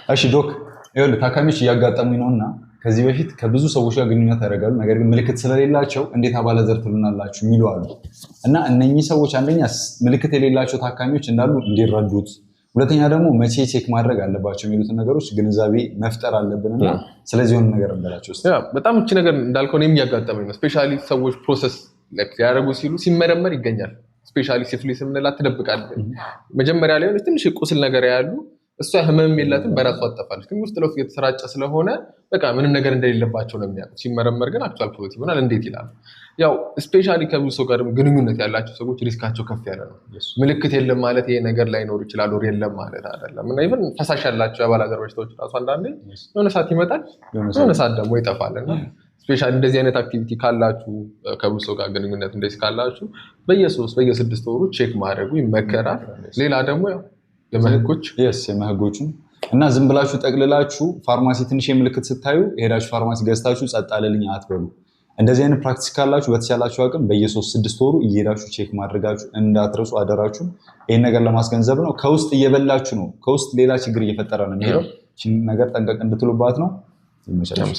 እሺ ዶክ ይኸውልህ ታካሚዎች እያጋጠሙኝ ነውና ከዚህ በፊት ከብዙ ሰዎች ጋር ግንኙነት ያደርጋሉ ነገር ግን ምልክት ስለሌላቸው እንዴት አባለዘር ትሉናላችሁ የሚሉ አሉ እና እነኚህ ሰዎች አንደኛ ምልክት የሌላቸው ታካሚዎች እንዳሉ እንዲረዱት ሁለተኛ ደግሞ መቼ ቼክ ማድረግ አለባቸው የሚሉትን ነገሮች ግንዛቤ መፍጠር አለብንና ስለዚህ ሆነ ነገር እንበላቸው እስቲ በጣም እቺ ነገር እንዳልከው እኔም እያጋጠመኝ ነው ስፔሻሊ ሰዎች ፕሮሰስ ያደርጉ ሲሉ ሲመረመር ይገኛል ስፔሻሊ ሲፊሊስ ምንላት ትደብቃለህ መጀመሪያ ላይ ትንሽ ቁስል ነገር ያያሉ እሷ ህመም የላትም በራሷ አጠፋለች ግን ውስጥ ለውስጥ የተሰራጨ ስለሆነ በቃ ምንም ነገር እንደሌለባቸው ነው የሚያውቁት ሲመረመር ግን አክቹዋል ፖዚቲቭ ሆናል እንዴት ይላል ያው ስፔሻሊ ከብዙ ሰው ጋር ግንኙነት ያላቸው ሰዎች ሪስካቸው ከፍ ያለ ነው ምልክት የለም ማለት ይሄ ነገር ላይኖር ይችላል ወር የለም ማለት አይደለም እና ኢቭን ፈሳሽ ያላቸው የአባላዘር በሽታዎች ራሱ አንዳንዴ የሆነ ሰዓት ይመጣል የሆነ ሰዓት ደግሞ ይጠፋልና ስፔሻሊ እንደዚህ አይነት አክቲቪቲ ካላችሁ ከብዙ ሰው ጋር ግንኙነት እንደዚህ ካላችሁ በየ6 ወሩ ቼክ ማድረጉ ይመከራል ሌላ ደግሞ ያው የመህጎቹን እና ዝም ብላችሁ ጠቅልላችሁ ፋርማሲ ትንሽ የምልክት ስታዩ ሄዳችሁ ፋርማሲ ገዝታችሁ ጸጥ አለልኝ አትበሉ እንደዚህ አይነት ፕራክቲስ ካላችሁ በተቻላችሁ አቅም በየ6 ወሩ እየሄዳችሁ ቼክ ማድረጋችሁ እንዳትረሱ አደራችሁ ይሄን ነገር ለማስገንዘብ ነው ከውስጥ እየበላችሁ ነው ከውስጥ ሌላ ችግር እየፈጠረ ነው የሚሄደው እቺን ነገር ጠንቀቅ እንድትሉባት ነው ይመቻችሁ